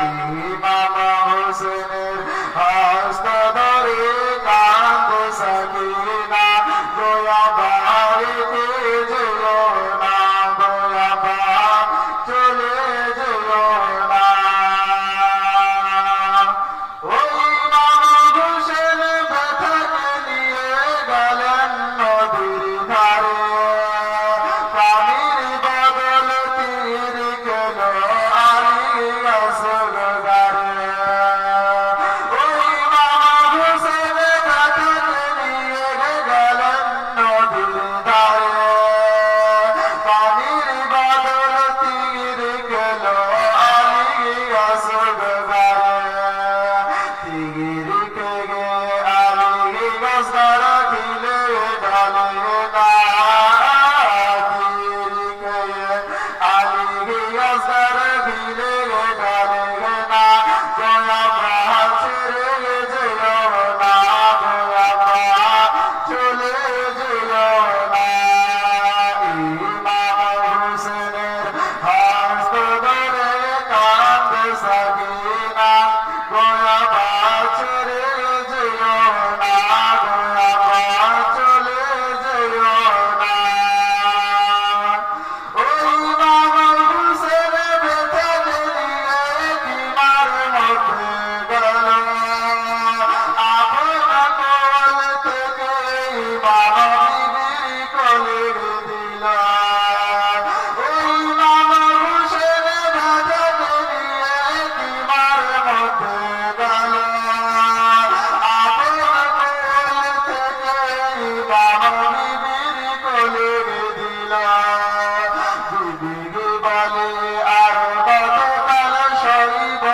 ইমাম হোসেনের হস্ত ধরে কাঁদে সাকিনা, দয়া বাড়িতে যেও না, দয়া বা চলে যেও না। ওই ইমাম হোসেন ব্যথাকে নিয়ে গেলেন নদীর ধারে, পানির বদল তীর খেল আলী আসগরে। ওই ইমাম হোসেন ব্যথাকে নিয়ে গেলেন নদীর ধারে, পানির বদল তীর খেল আলী আসগরে। তীর খেয়ে আলী আসগর খিলে ঢলে না, তীর খেয়ে আলী আসগর খিলে ঢলে না। দয়া বা ছেড়ে যেও না, দয়া বা চলে যেও না। ইমাম হোসেনের হস্ত ধরে কাঁদে সাকিনা, দয়া বা ছেড়ে যেও না, দয়া বা চলে যেও না। ওই ইমাম হোসেন ব্যথাকে নিয়ে কিনার মধ্যে গেল, আপন কোল থেকে ইমাম বিবির কোলে দিল। ওই ইমাম হোসেন ব্যথাকে নিয়ে কিনার মধ্যে গেল, আপন কোল থেকে ইমাম বিবির কোলে দিল। বিবি বলে আর কতকাল সইব